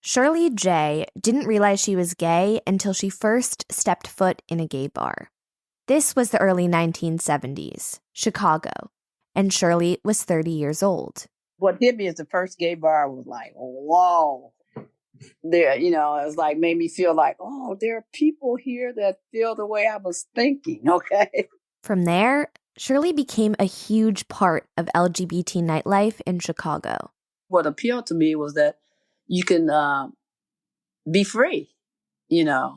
Shirley J didn't realize she was gay until she first stepped foot in a gay bar. This was the early 1970s, Chicago, and Shirley was 30 years old. What hit me as the first gay bar was like, whoa. There, it was like, made me feel like, oh, there are people here that feel the way I was thinking, okay? From there, Shirley became a huge part of LGBT nightlife in Chicago. What appealed to me was that you can be free, You're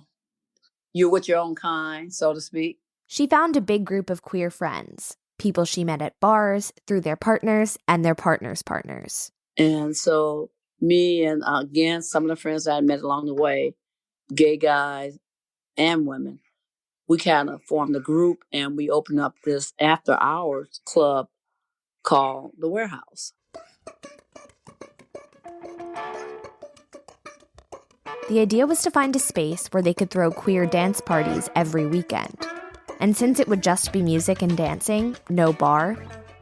with your own kind, so to speak. She found a big group of queer friends, people she met at bars, through their partners and their partners' partners. And so me and, again, some of the friends I met along the way, gay guys and women, we kind of formed a group and we opened up this after-hours club called The Warehouse. The idea was to find a space where they could throw queer dance parties every weekend. And since it would just be music and dancing, no bar,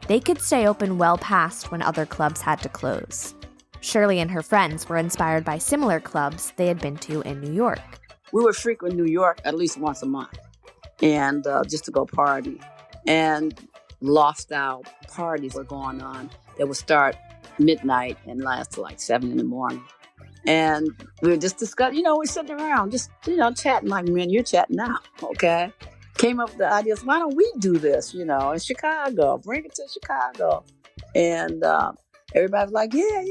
they could stay open well past when other clubs had to close. Shirley and her friends were inspired by similar clubs they had been to in New York. We would frequent New York at least once a month, and just to go party. And lost-style parties were going on that would start midnight and last till like 7 in the morning. And we were just discussing, we're sitting around, just, chatting like men, you're chatting now, okay? Came up with the ideas, why don't we do this, in Chicago, bring it to Chicago. And everybody was like, yeah.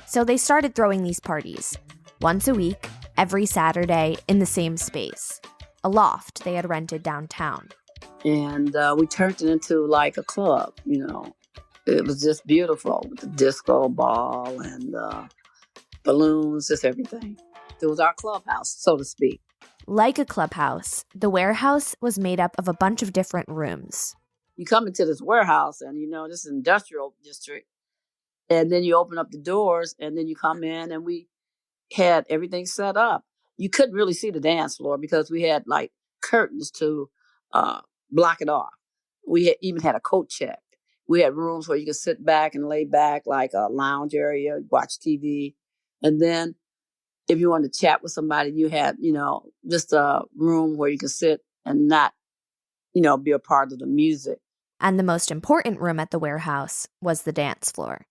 So they started throwing these parties, once a week, every Saturday, in the same space, a loft they had rented downtown. And we turned it into like a club, It was just beautiful with the disco ball and balloons, just everything. It was our clubhouse, so to speak. Like a clubhouse, the warehouse was made up of a bunch of different rooms. You come into this warehouse and, this industrial district, and then you open up the doors and then you come in and we had everything set up. You couldn't really see the dance floor because we had like curtains to block it off. We even had a coat check. We had rooms where you could sit back and lay back, like a lounge area, watch TV. And then if you wanted to chat with somebody, you had, just a room where you could sit and not, be a part of the music. And the most important room at the warehouse was the dance floor.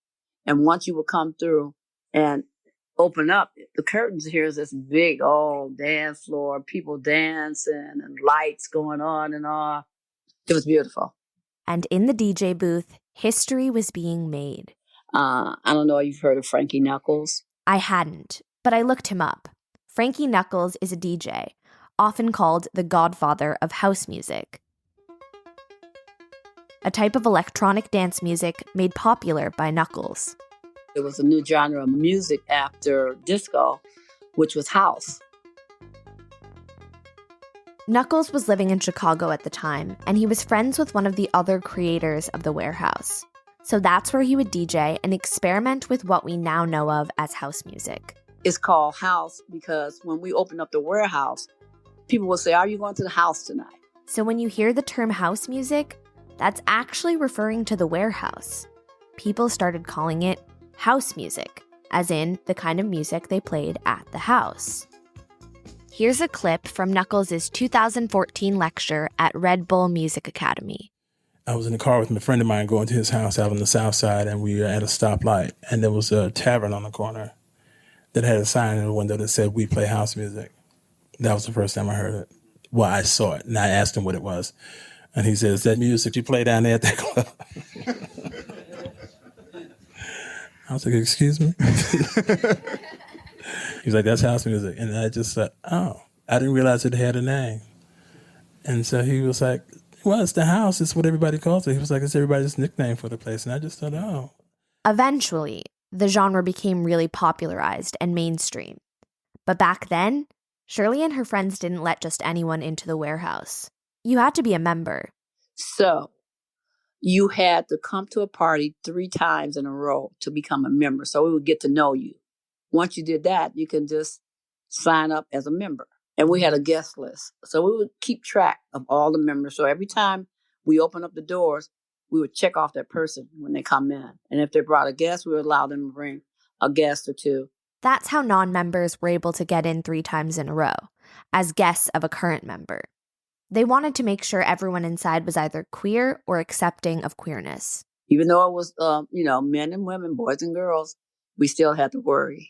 And once you would come through and open up, the curtains here is this big old dance floor, people dancing and lights going on and off. It was beautiful. And in the DJ booth, history was being made. I don't know if you've heard of Frankie Knuckles. I hadn't, but I looked him up. Frankie Knuckles is a DJ, often called the godfather of house music, a type of electronic dance music made popular by Knuckles. It was a new genre of music after disco, which was house. Knuckles was living in Chicago at the time, and he was friends with one of the other creators of the warehouse. So that's where he would DJ and experiment with what we now know of as house music. It's called house because when we opened up the warehouse, people will say, are you going to the house tonight? So when you hear the term house music, that's actually referring to the warehouse. People started calling it house music, as in the kind of music they played at the house. Here's a clip from Knuckles' 2014 lecture at Red Bull Music Academy. I was in the car with a friend of mine going to his house out on the south side, and we were at a stoplight, and there was a tavern on the corner that had a sign in the window that said, "We play house music." That was the first time I heard it. Well, I saw it, and I asked him what it was. And he said, "Is that music you play down there at that club?" I was like, "Excuse me?" He's like, "That's house music." And I just said, "Oh, I didn't realize it had a name." And so he was like, "Well, it's the house. It's what everybody calls it." He was like, "It's everybody's nickname for the place." And I just thought, oh. Eventually, the genre became really popularized and mainstream. But back then, Shirley and her friends didn't let just anyone into the warehouse. You had to be a member. So you had to come to a party 3 times in a row to become a member. So we would get to know you. Once you did that, you can just sign up as a member. And we had a guest list. So we would keep track of all the members. So every time we open up the doors, we would check off that person when they come in. And if they brought a guest, we would allow them to bring a guest or two. That's how non-members were able to get in 3 times in a row, as guests of a current member. They wanted to make sure everyone inside was either queer or accepting of queerness. Even though it was, men and women, boys and girls, we still had to worry,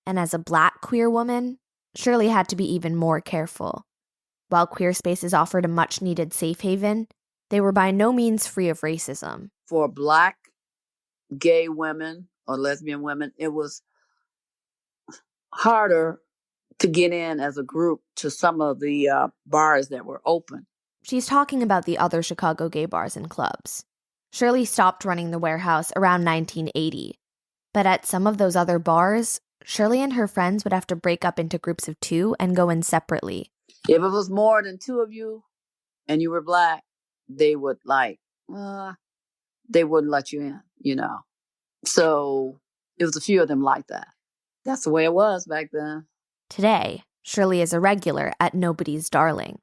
And as a Black queer woman, Shirley had to be even more careful. While queer spaces offered a much-needed safe haven, they were by no means free of racism. For Black gay women or lesbian women, it was harder to get in as a group to some of the bars that were open. She's talking about the other Chicago gay bars and clubs. Shirley stopped running the warehouse around 1980. But at some of those other bars, Shirley and her friends would have to break up into groups of 2 and go in separately. If it was more than 2 of you and you were Black, they would they wouldn't let you in, So it was a few of them like that. That's the way it was back then. Today, Shirley is a regular at Nobody's Darling,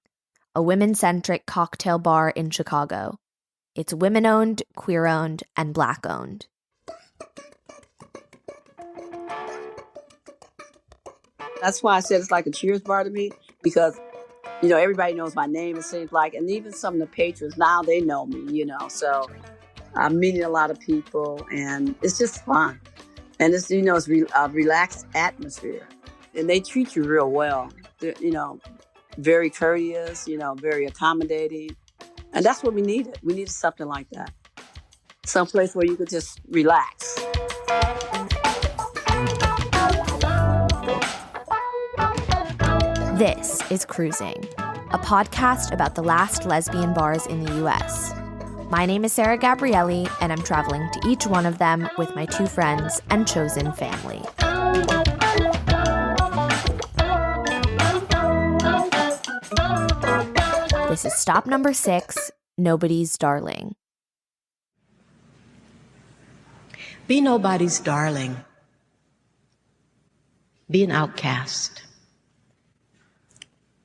a women-centric cocktail bar in Chicago. It's women-owned, queer-owned, and Black-owned. That's why I said it's like a Cheers bar to me, because, everybody knows my name, it seems like, and even some of the patrons, now they know me, so I'm meeting a lot of people, and it's just fun. And it's, it's a relaxed atmosphere, and they treat you real well. They're, very courteous, very accommodating. And that's what we needed. We needed something like that. Someplace where you could just relax. This is Cruising, a podcast about the last lesbian bars in the U.S. My name is Sarah Gabrielli, and I'm traveling to each one of them with my 2 friends and chosen family. This is stop number 6, Nobody's Darling. Be nobody's darling. Be an outcast.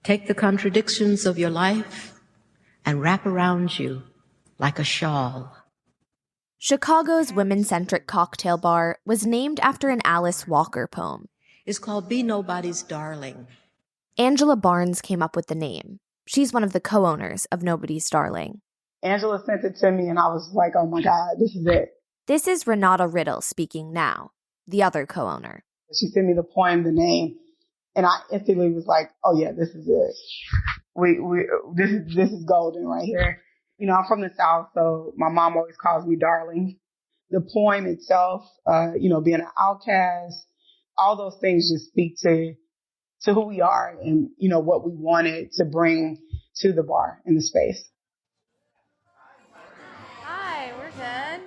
Take the contradictions of your life and wrap around you like a shawl. Chicago's women-centric cocktail bar was named after an Alice Walker poem. It's called Be Nobody's Darling. Angela Barnes came up with the name. She's one of the co-owners of Nobody's Darling. Angela sent it to me, and I was like, oh my God, this is it. This is Renauda Riddle speaking now, the other co-owner. She sent me the poem, the name, and I instantly was like, oh yeah, this is it. This is golden right here. I'm from the South, so my mom always calls me darling. The poem itself, being an outcast, all those things just speak to who we are and, what we wanted to bring to the bar in the space. Hi, we're good.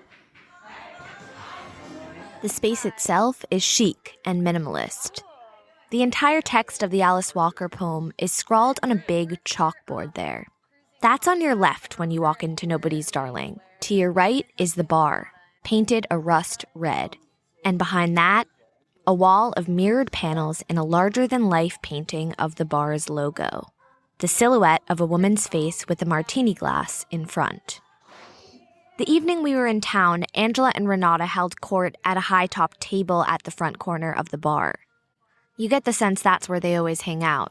The space itself is chic and minimalist. The entire text of the Alice Walker poem is scrawled on a big chalkboard there. That's on your left when you walk into Nobody's Darling. To your right is the bar, painted a rust red. And behind that, a wall of mirrored panels in a larger-than-life painting of the bar's logo. The silhouette of a woman's face with a martini glass in front. The evening we were in town, Angela and Renauda held court at a high-top table at the front corner of the bar. You get the sense that's where they always hang out,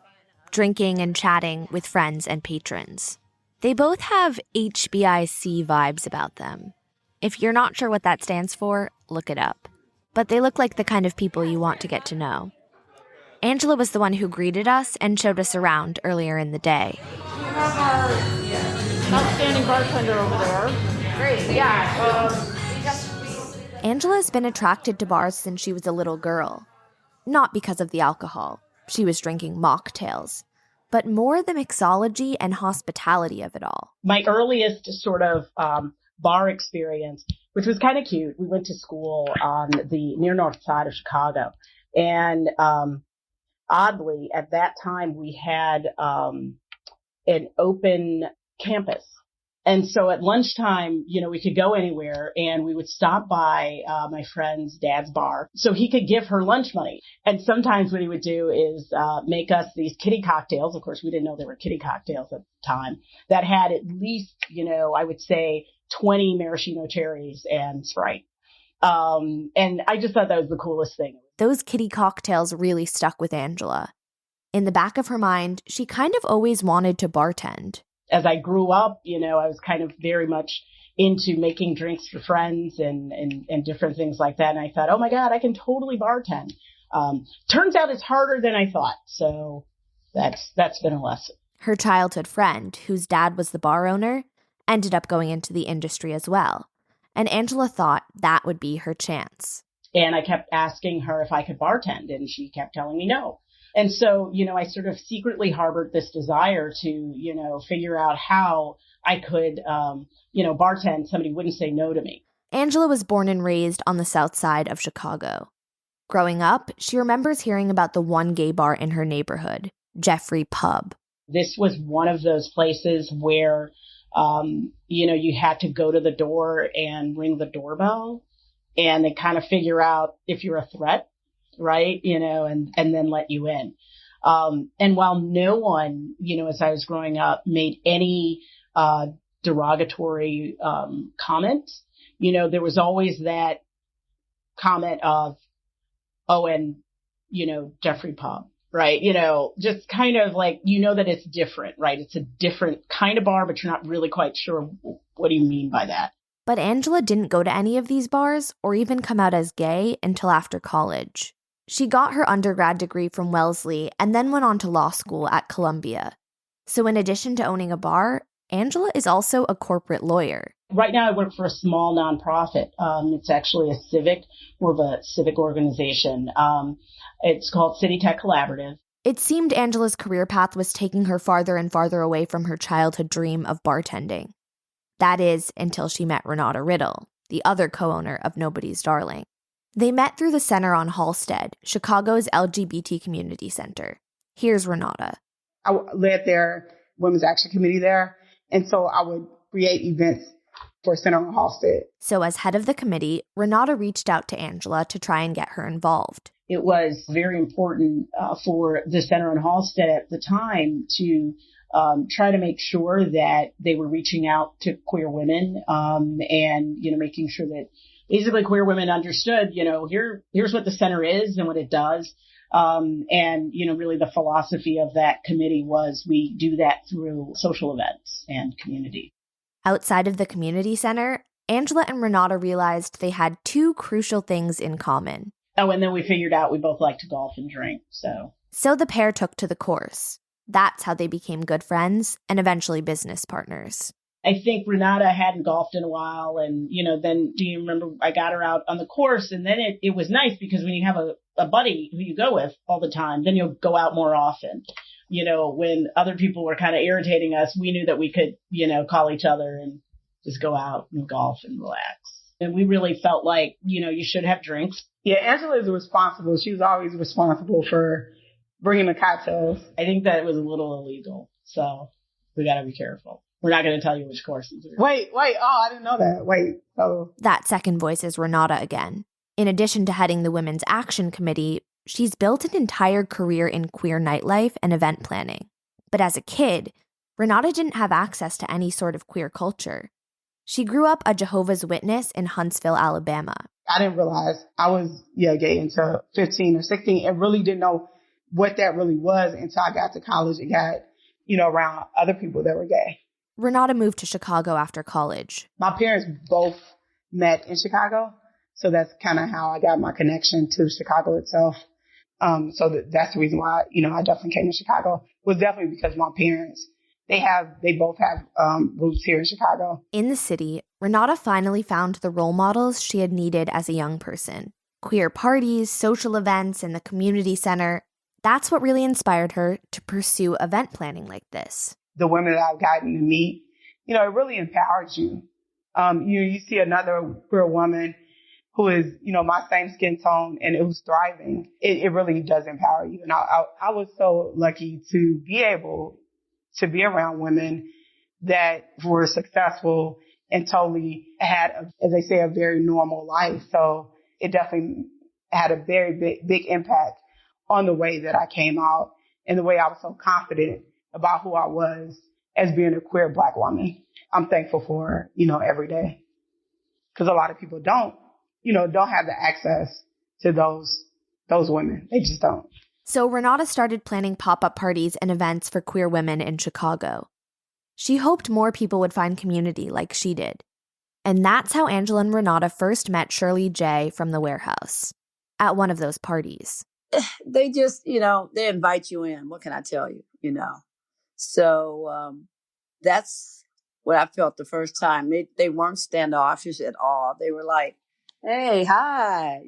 drinking and chatting with friends and patrons. They both have HBIC vibes about them. If you're not sure what that stands for, look it up. But they look like the kind of people you want to get to know. Angela was the one who greeted us and showed us around earlier in the day. We have our outstanding bartender over there. Great, yeah. Angela's been attracted to bars since she was a little girl. Not because of the alcohol. She was drinking mocktails. But more the mixology and hospitality of it all. My earliest sort of bar experience, which was kind of cute. We went to school on the near north side of Chicago. And oddly, at that time, we had an open campus. And so at lunchtime, we could go anywhere and we would stop by my friend's dad's bar so he could give her lunch money. And sometimes what he would do is make us these kitty cocktails. Of course, we didn't know they were kitty cocktails at the time that had at least, I would say 20 maraschino cherries and Sprite. And I just thought that was the coolest thing. those kiddie cocktails really stuck with Angela. In the back of her mind, she kind of always wanted to bartend. As I grew up, I was kind of very much into making drinks for friends and different things like that. And I thought, oh my God, I can totally bartend. Turns out it's harder than I thought. So that's been a lesson. Her childhood friend, whose dad was the bar owner, ended up going into the industry as well. And Angela thought that would be her chance. And I kept asking her if I could bartend, and she kept telling me no. And so, I sort of secretly harbored this desire to, figure out how I could, bartend. Somebody wouldn't say no to me. Angela was born and raised on the south side of Chicago. Growing up, she remembers hearing about the one gay bar in her neighborhood, Jeffrey Pub. This was one of those places where, you had to go to the door and ring the doorbell and then kind of figure out if you're a threat, right? And then let you in. And while no one, as I was growing up, made any derogatory comment, there was always that comment of, oh, and, Jeffrey Pub, right? Just kind of like, that it's different, right? It's a different kind of bar, but you're not really quite sure what do you mean by that. But Angela didn't go to any of these bars or even come out as gay until after college. She got her undergrad degree from Wellesley and then went on to law school at Columbia. So in addition to owning a bar, Angela is also a corporate lawyer. Right now I work for a small nonprofit. It's actually more of a civic organization. It's called City Tech Collaborative. It seemed Angela's career path was taking her farther and farther away from her childhood dream of bartending. That is, until she met Renauda Riddle, the other co-owner of Nobody's Darling. They met through the center on Halsted, Chicago's LGBT community center. Here's Renauda. I led their Women's Action Committee there, and so I would create events for Center on Halsted. So as head of the committee, Renauda reached out to Angela to try and get her involved. It was very important for the Center on Halsted at the time to try to make sure that they were reaching out to queer women and, making sure that basically queer women understood, here's what the center is and what it does. And, really the philosophy of that committee was we do that through social events and community. Outside of the community center, Angela and Renauda realized they had two crucial things in common. Oh, and then we figured out we both like to golf and drink, So the pair took to the course. That's how they became good friends and eventually business partners. I think Renauda hadn't golfed in a while. And, then do you remember I got her out on the course, and then it was nice because when you have a buddy who you go with all the time, then you'll go out more often. When other people were kind of irritating us, we knew that we could, call each other and just go out and golf and relax. And we really felt like, you should have drinks. Yeah, Angela is responsible. She was always responsible for bringing the cocktails. I think that was a little illegal. So we got to be careful. We're not going to tell you which courses. Wait. Oh, I didn't know that. Wait. Oh. That second voice is Renauda again. In addition to heading the Women's Action Committee, she's built an entire career in queer nightlife and event planning. But as a kid, Renauda didn't have access to any sort of queer culture. She grew up a Jehovah's Witness in Huntsville, Alabama. I didn't realize I was gay until 15 or 16 and really didn't know what that really was until I got to college and got, around other people that were gay. Renauda moved to Chicago after college. My parents both met in Chicago, so that's kind of how I got my connection to Chicago itself. That's the reason why, I definitely came to Chicago. Was definitely because my parents, they both have roots here in Chicago. In the city, Renauda finally found the role models she had needed as a young person. Queer parties, social events, and the community center. That's what really inspired her to pursue event planning like this. The women that I've gotten to meet, it really empowers you. You see another queer woman who is, my same skin tone and who's thriving. It really does empower you. And I was so lucky to be able to be around women that were successful and totally had, as they say, a very normal life. So it definitely had a very big impact on the way that I came out and the way I was so confident about who I was as being a queer Black woman. I'm thankful for, every day. Because a lot of people don't have the access to those those women. They just don't. So Renauda started planning pop-up parties and events for queer women in Chicago. She hoped more people would find community like she did. And that's how Angela and Renauda first met Shirley J from the warehouse at one of those parties. They just, they invite you in. What can I tell you, So that's what I felt the first time. They weren't standoffish at all. They were like, hey, hi,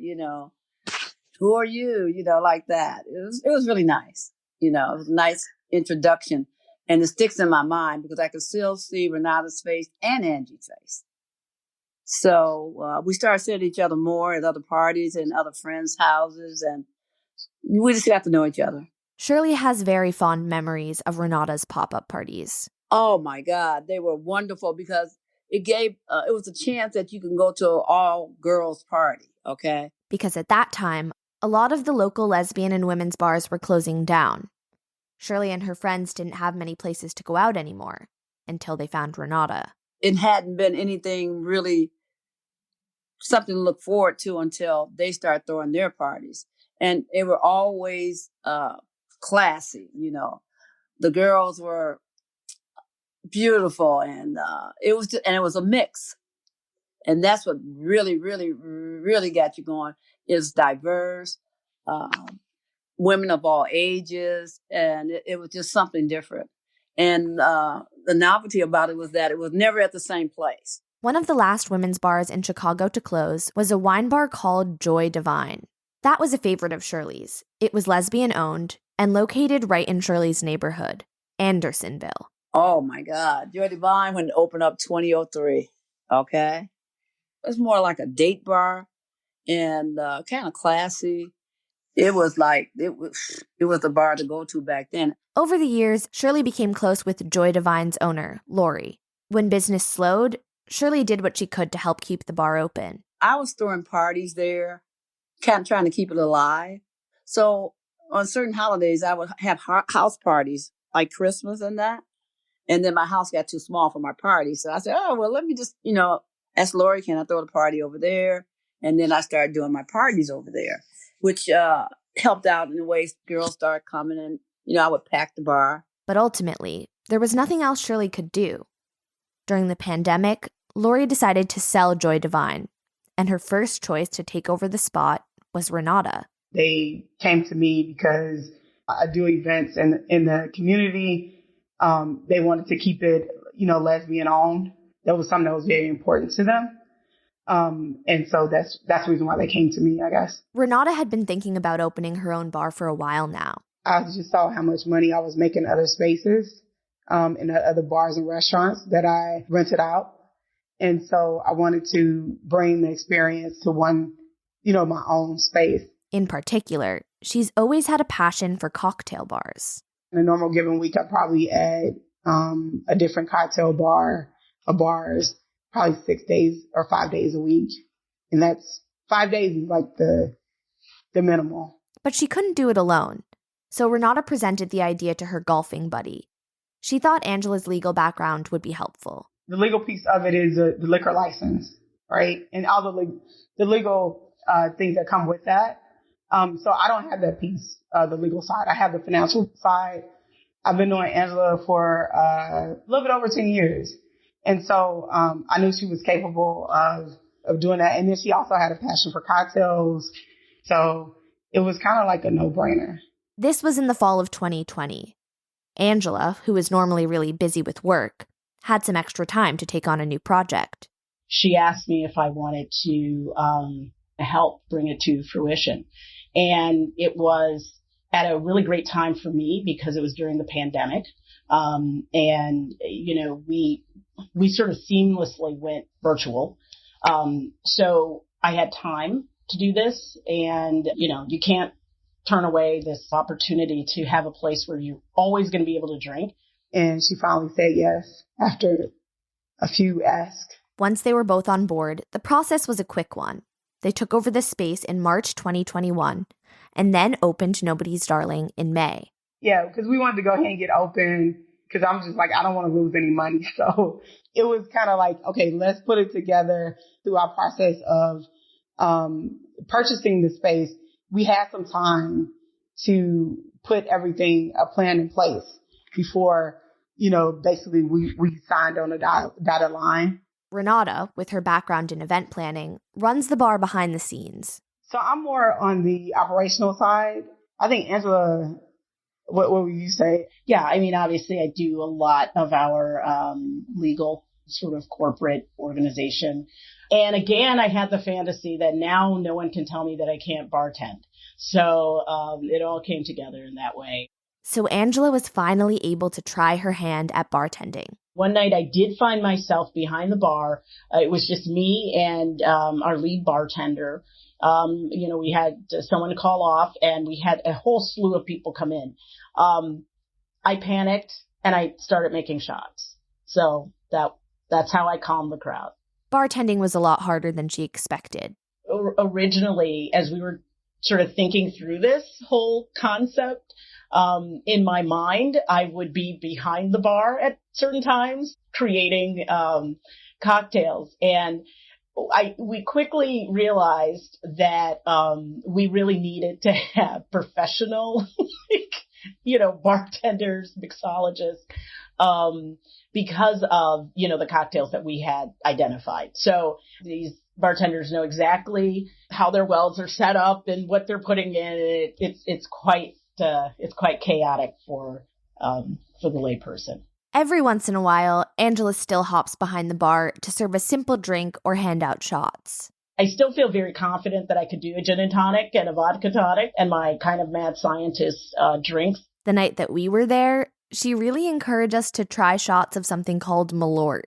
who are you? Like that. It was really nice. It was a nice introduction. And it sticks in my mind because I could still see Renauda's face and Angie's face. So we started seeing each other more at other parties and other friends' houses, and we just got to know each other. Shirley has very fond memories of Renauda's pop-up parties. Oh, my God. They were wonderful because it was a chance that you can go to an all-girls party, okay? Because at that time, a lot of the local lesbian and women's bars were closing down. Shirley and her friends didn't have many places to go out anymore until they found Renauda. It hadn't been anything really something to look forward to until they started throwing their parties. And they were always classy, The girls were beautiful, and it was a mix. And that's what really, really, really got you going. It's diverse, women of all ages, and it was just something different. And the novelty about it was that it was never at the same place. One of the last women's bars in Chicago to close was a wine bar called Joy Divine. That was a favorite of Shirley's. It was lesbian-owned and located right in Shirley's neighborhood, Andersonville. Oh, my God. Joy Divine when it opened up 2003, okay? It was more like a date bar and kind of classy. It was the bar to go to back then. Over the years, Shirley became close with Joy Divine's owner, Lori. When business slowed, Shirley did what she could to help keep the bar open. I was throwing parties there, kind of trying to keep it alive. So on certain holidays, I would have house parties like Christmas and that. And then my house got too small for my party. So I said, oh, well, let me just, ask Lori, can I throw the party over there? And then I started doing my parties over there, which helped out in the ways girls started coming and, I would pack the bar. But ultimately, there was nothing else Shirley could do. During the pandemic, Lori decided to sell Joy Divine, and her first choice to take over the spot was Renauda. They came to me because I do events in the community. They wanted to keep it, lesbian owned. That was something that was very important to them. And so that's the reason why they came to me, I guess. Renauda had been thinking about opening her own bar for a while now. I just saw how much money I was making other spaces, in other bars and restaurants that I rented out. And so I wanted to bring the experience to one, my own space. In particular, she's always had a passion for cocktail bars. In a normal given week, I probably add a different cocktail bar or bars, probably 6 days or 5 days a week. And that's 5 days is like the minimal. But she couldn't do it alone. So Renauda presented the idea to her golfing buddy. She thought Angela's legal background would be helpful. The legal piece of it is the liquor license, right? And all the legal things that come with that. So I don't have that piece, the legal side. I have the financial side. I've been knowing Angela for a little bit over 10 years. And so I knew she was capable of doing that. And then she also had a passion for cocktails. So it was kind of like a no-brainer. This was in the fall of 2020. Angela, who is normally really busy with work, had some extra time to take on a new project. She asked me if I wanted to help bring it to fruition. And it was at a really great time for me because it was during the pandemic. And, we sort of seamlessly went virtual. So I had time to do this. And, you can't turn away this opportunity to have a place where you're always going to be able to drink. And she finally said yes after a few asks. Once they were both on board, the process was a quick one. They took over the space in March 2021 and then opened Nobody's Darling in May. Yeah, because we wanted to go ahead and get open because I'm just like, I don't want to lose any money. So it was kind of like, okay, let's put it together through our process of purchasing the space. we had some time to put a plan in place before, basically we signed on a dotted line. Renauda, with her background in event planning, runs the bar behind the scenes. So I'm more on the operational side. I think Angela, what would you say? Yeah, I mean, obviously I do a lot of our legal sort of corporate organization. And again, I had the fantasy that now no one can tell me that I can't bartend. So it all came together in that way. So Angela was finally able to try her hand at bartending. One night I did find myself behind the bar. It was just me and our lead bartender. We had someone call off and we had a whole slew of people come in. I panicked and I started making shots. So that's how I calmed the crowd. Bartending was a lot harder than she expected. Originally, as we were sort of thinking through this whole concept, in my mind, I would be behind the bar at certain times creating cocktails. And we quickly realized that we really needed to have professional, bartenders, mixologists, because of, the cocktails that we had identified. So these bartenders know exactly how their wells are set up and what they're putting in. It's quite chaotic for the layperson. Every once in a while, Angela still hops behind the bar to serve a simple drink or hand out shots. I still feel very confident that I could do a gin and tonic and a vodka tonic and my kind of mad scientist drinks. The night that we were there, she really encouraged us to try shots of something called Malort.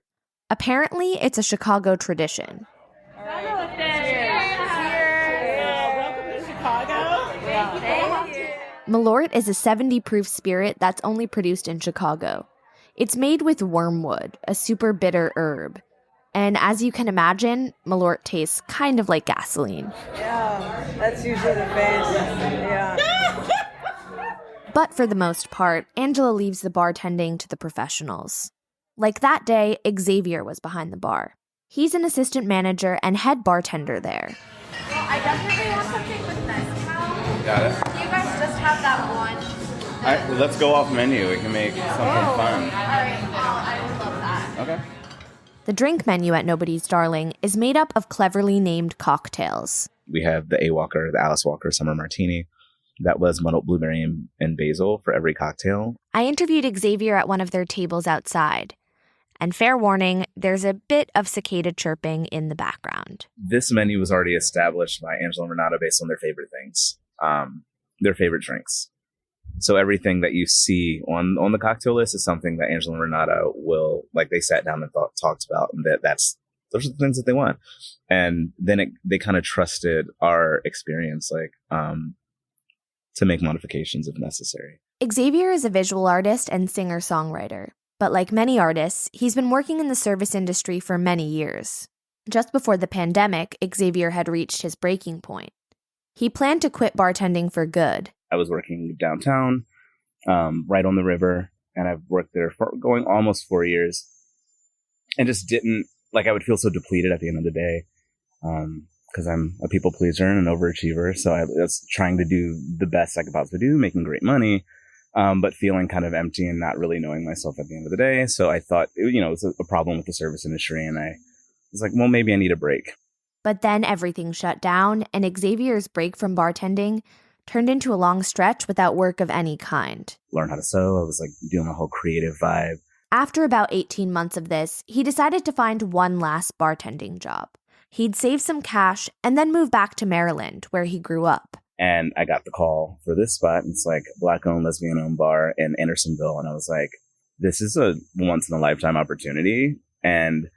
Apparently, it's a Chicago tradition. Welcome to Chicago. Thank you. Malort is a 70 proof spirit that's only produced in Chicago. It's made with wormwood, a super bitter herb. And as you can imagine, Malort tastes kind of like gasoline. Yeah, that's usually the face. Yeah. But for the most part, Angela leaves the bartending to the professionals. Like that day, Xavier was behind the bar. He's an assistant manager and head bartender there. Well, I definitely want something with mezcal. Got it. Do you guys just have that one? Well, let's go off menu. We can make something fun. All right, I would love that. Okay. The drink menu at Nobody's Darling is made up of cleverly named cocktails. We have the A Walker, the Alice Walker Summer Martini. That was muddled blueberry and basil for every cocktail. I interviewed Xavier at one of their tables outside. And fair warning, there's a bit of cicada chirping in the background. This menu was already established by Angela and Renauda based on their favorite things, their favorite drinks. So everything that you see on the cocktail list is something that Angela and Renauda will, like, they sat down and talked about, and those are the things that they want. And then they kind of trusted our experience, to make modifications if necessary. Xavier is a visual artist and singer-songwriter. But like many artists, he's been working in the service industry for many years. Just before the pandemic, Xavier had reached his breaking point. He planned to quit bartending for good. I was working downtown, right on the river, and I've worked there for going almost 4 years. And just I would feel so depleted at the end of the day, because I'm a people pleaser and an overachiever. So I was trying to do the best I could possibly do, making great money, but feeling kind of empty and not really knowing myself at the end of the day. So I thought, it was a problem with the service industry, and I was like, well, maybe I need a break. But then everything shut down, and Xavier's break from bartending turned into a long stretch without work of any kind. Learn how to sew. I was doing a whole creative vibe. After about 18 months of this, he decided to find one last bartending job. He'd save some cash and then move back to Maryland, where he grew up. And I got the call for this spot. It's Black-owned, lesbian-owned bar in Andersonville. And I was like, this is a once-in-a-lifetime opportunity. And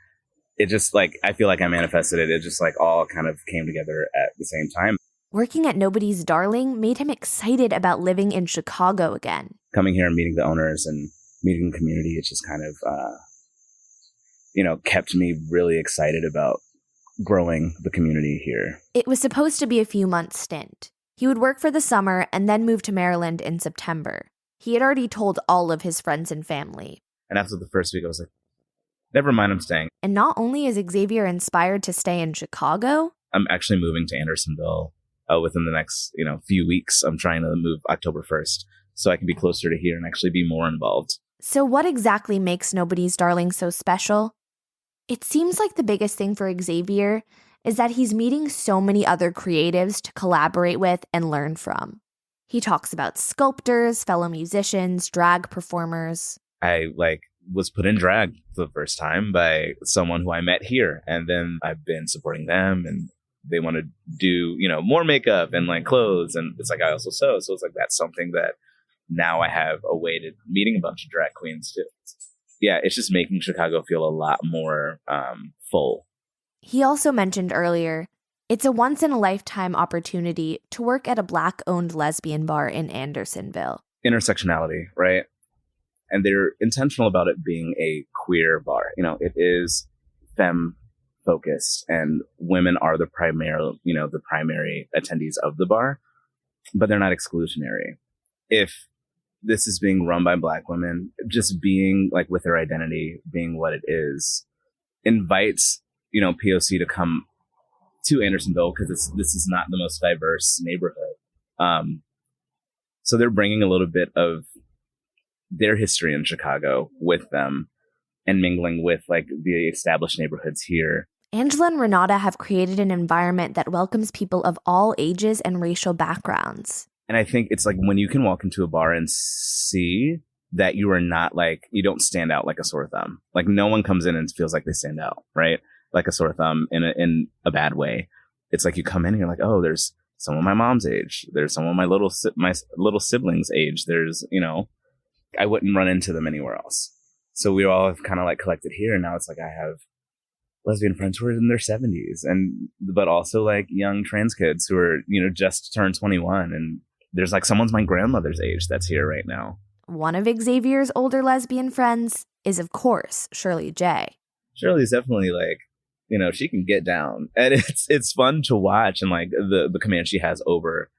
it just, I feel like I manifested it. It just, all kind of came together at the same time. Working at Nobody's Darling made him excited about living in Chicago again. Coming here and meeting the owners and meeting the community, it just kind of, kept me really excited about growing the community here. It was supposed to be a few months stint. He would work for the summer and then move to Maryland in September. He had already told all of his friends and family. And after the first week, I was like, never mind, I'm staying. And not only is Xavier inspired to stay in Chicago, I'm actually moving to Andersonville within the next, few weeks. I'm trying to move October 1st so I can be closer to here and actually be more involved. So what exactly makes Nobody's Darling so special? It seems like the biggest thing for Xavier is that he's meeting so many other creatives to collaborate with and learn from. He talks about sculptors, fellow musicians, drag performers. I was put in drag for the first time by someone who I met here, and then I've been supporting them, and they want to do, more makeup and clothes, and it's I also sew, so it's that's something that now I have a way to meeting a bunch of drag queens too. Yeah, it's just making Chicago feel a lot more full. He also mentioned earlier, it's a once-in-a-lifetime opportunity to work at a Black-owned lesbian bar in Andersonville. Intersectionality, right? And they're intentional about it being a queer bar. It is femme-focused, and women are the primary attendees of the bar, but they're not exclusionary. If this is being run by Black women, just being with their identity, being what it is, invites, POC to come to Andersonville because this is not the most diverse neighborhood. So they're bringing a little bit of their history in Chicago with them and mingling with the established neighborhoods here. Angela and Renauda have created an environment that welcomes people of all ages and racial backgrounds. And I think it's when you can walk into a bar and see that you are not you don't stand out like a sore thumb. No one comes in and feels like they stand out, right? Like a sore thumb in a bad way. It's you come in and you're oh, there's someone my mom's age. There's someone my little siblings' age. There's, I wouldn't run into them anywhere else. So we all have kind of collected here. And now it's I have lesbian friends who are in their 70s but also young trans kids who are, just turned 21. And there's someone's my grandmother's age that's here right now. One of Xavier's older lesbian friends is, of course, Shirley J. Shirley's definitely she can get down, and it's fun to watch, and the command she has over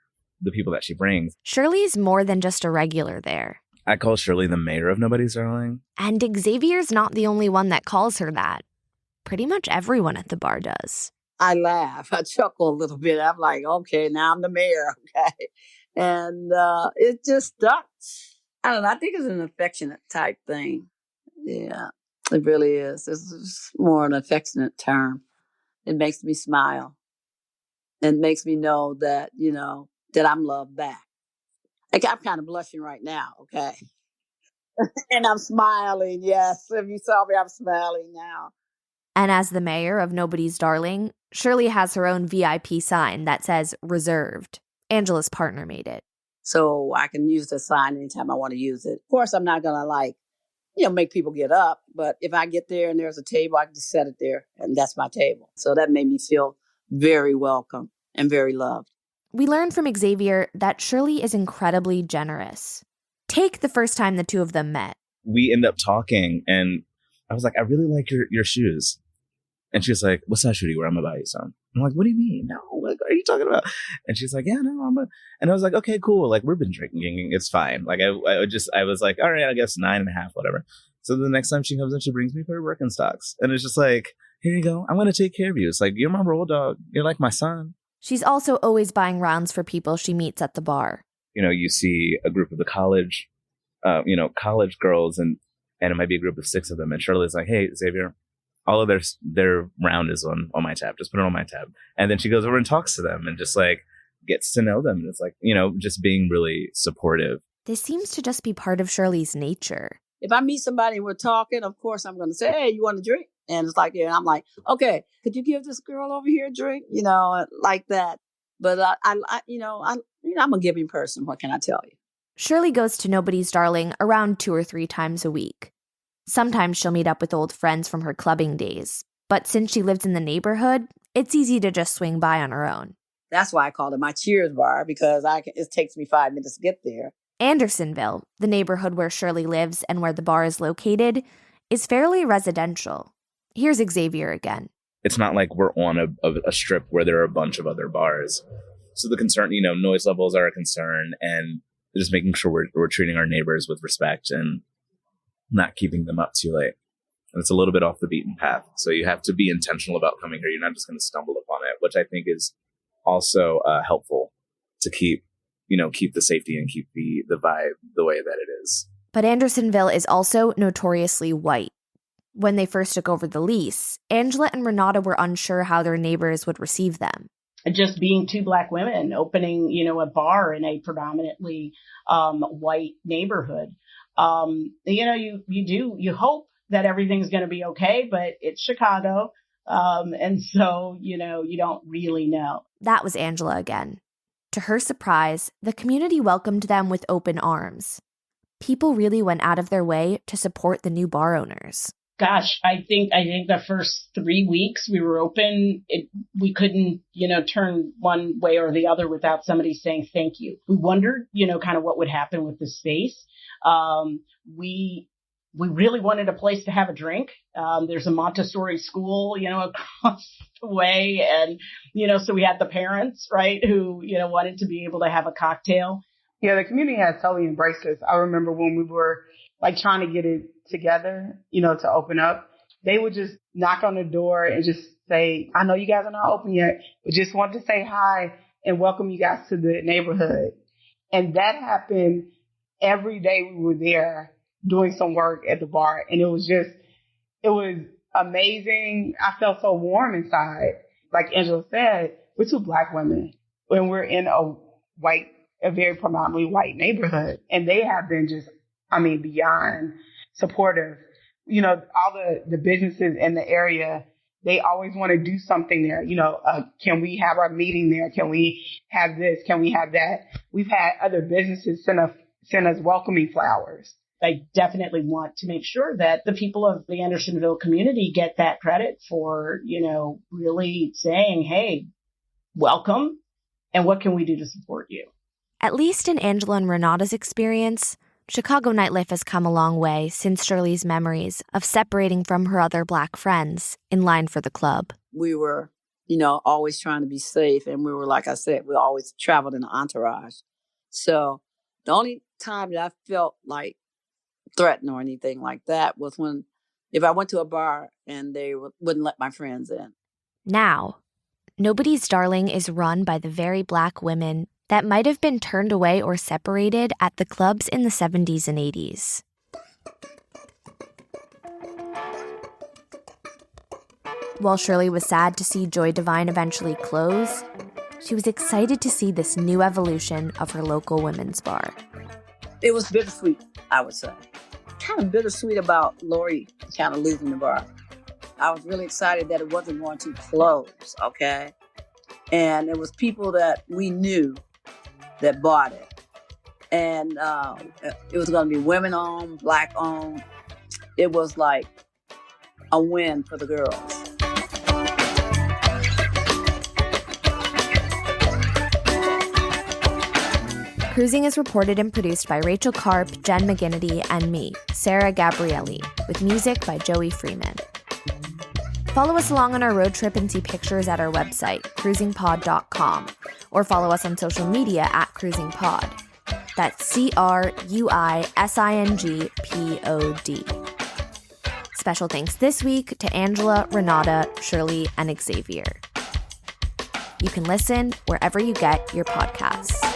the people that she brings. Shirley's more than just a regular there. I call Shirley the mayor of Nobody's Darling. And Xavier's not the only one that calls her that. Pretty much everyone at the bar does. I laugh. I chuckle a little bit. I'm okay, now I'm the mayor, okay? And it just stuck. I don't know. I think it's an affectionate type thing. Yeah, it really is. It's more an affectionate term. It makes me smile. It makes me know that, that I'm loved back. I'm kind of blushing right now, okay? And I'm smiling, yes. If you saw me, I'm smiling now. And as the mayor of Nobody's Darling, Shirley has her own VIP sign that says reserved. Angela's partner made it. So I can use the sign anytime I want to use it. Of course, I'm not going to make people get up. But if I get there and there's a table, I can just set it there. And that's my table. So that made me feel very welcome and very loved. We learned from Xavier that Shirley is incredibly generous. Take the first time the two of them met. We end up talking, and I was I really like your shoes. And she was what size shoe do you wear? I'm going to buy you some. I'm what do you mean? No, what are you talking about? And she's yeah, no, and I was okay, cool. We've been drinking. It's fine. I was all right, I guess 9.5, whatever. So the next time she comes in, she brings me her Birkenstocks. And it's just here you go. I'm going to take care of you. It's you're my road dog. You're my son. She's also always buying rounds for people she meets at the bar. You see a group of the college girls, and it might be a group of 6 of them. And Shirley's hey, Xavier, all of their round is on my tab. Just put it on my tab. And then she goes over and talks to them and just gets to know them. And it's just being really supportive. This seems to just be part of Shirley's nature. If I meet somebody and we're talking, of course, I'm going to say, hey, you want a drink? And it's yeah, and I'm okay, could you give this girl over here a drink? Like that. But I'm a giving person. What can I tell you? Shirley goes to Nobody's Darling around 2 or 3 times a week. Sometimes she'll meet up with old friends from her clubbing days. But since she lives in the neighborhood, it's easy to just swing by on her own. That's why I called it my Cheers bar, because it takes me 5 minutes to get there. Andersonville, the neighborhood where Shirley lives and where the bar is located, is fairly residential. Here's Xavier again. It's not we're on a strip where there are a bunch of other bars. So the concern, noise levels are a concern, and just making sure we're treating our neighbors with respect and not keeping them up too late. And it's a little bit off the beaten path. So you have to be intentional about coming here. You're not just going to stumble upon it, which I think is also helpful to keep the safety and keep the vibe the way that it is. But Andersonville is also notoriously white. When they first took over the lease, Angela and Renauda were unsure how their neighbors would receive them. Just being two Black women opening, a bar in a predominantly white neighborhood. You hope that everything's going to be okay, but it's Chicago. And so, you don't really know. That was Angela again. To her surprise, the community welcomed them with open arms. People really went out of their way to support the new bar owners. Gosh, I think the first 3 weeks we were open, we couldn't, turn one way or the other without somebody saying thank you. We wondered, kind of what would happen with the space. We really wanted a place to have a drink. There's a Montessori school, across the way. And, so we had the parents, right, who, wanted to be able to have a cocktail. Yeah, the community has totally embraced us. I remember when we were trying to get it together, to open up, they would just knock on the door and just say, I know you guys are not open yet, but just want to say hi and welcome you guys to the neighborhood. And that happened every day we were there doing some work at the bar. And it was amazing. I felt so warm inside. Like Angela said, we're two Black women when we're in a very predominantly white neighborhood. And they have been beyond supportive. All the businesses in the area, they always want to do something there. Can we have our meeting there? Can we have this? Can we have that? We've had other businesses send us welcoming flowers. I definitely want to make sure that the people of the Andersonville community get that credit for, really saying, hey, welcome, and what can we do to support you? At least in Angela and Renauda's experience, Chicago nightlife has come a long way since Shirley's memories of separating from her other Black friends in line for the club. We were, always trying to be safe. And we were, like I said, we always traveled in an entourage. So the only time that I felt like threatened or anything like that was if I went to a bar and they wouldn't let my friends in. Now, Nobody's Darling is run by the very Black women that might have been turned away or separated at the clubs in the 70s and 80s. While Shirley was sad to see Joy Divine eventually close, she was excited to see this new evolution of her local women's bar. It was bittersweet, I would say. Kind of bittersweet about Lori kind of losing the bar. I was really excited that it wasn't going to close, okay? And it was people that we knew that bought it. And it was going to be women-owned, Black-owned. It was like a win for the girls. Cruising is reported and produced by Rachel Karp, Jen McGinnity, and me, Sarah Gabrielli, with music by Joey Freeman. Follow us along on our road trip and see pictures at our website, cruisingpod.com, or follow us on social media at cruisingpod. That's CRUISINGPOD. Special thanks this week to Angela, Renauda, Shirley, and Xavier. You can listen wherever you get your podcasts.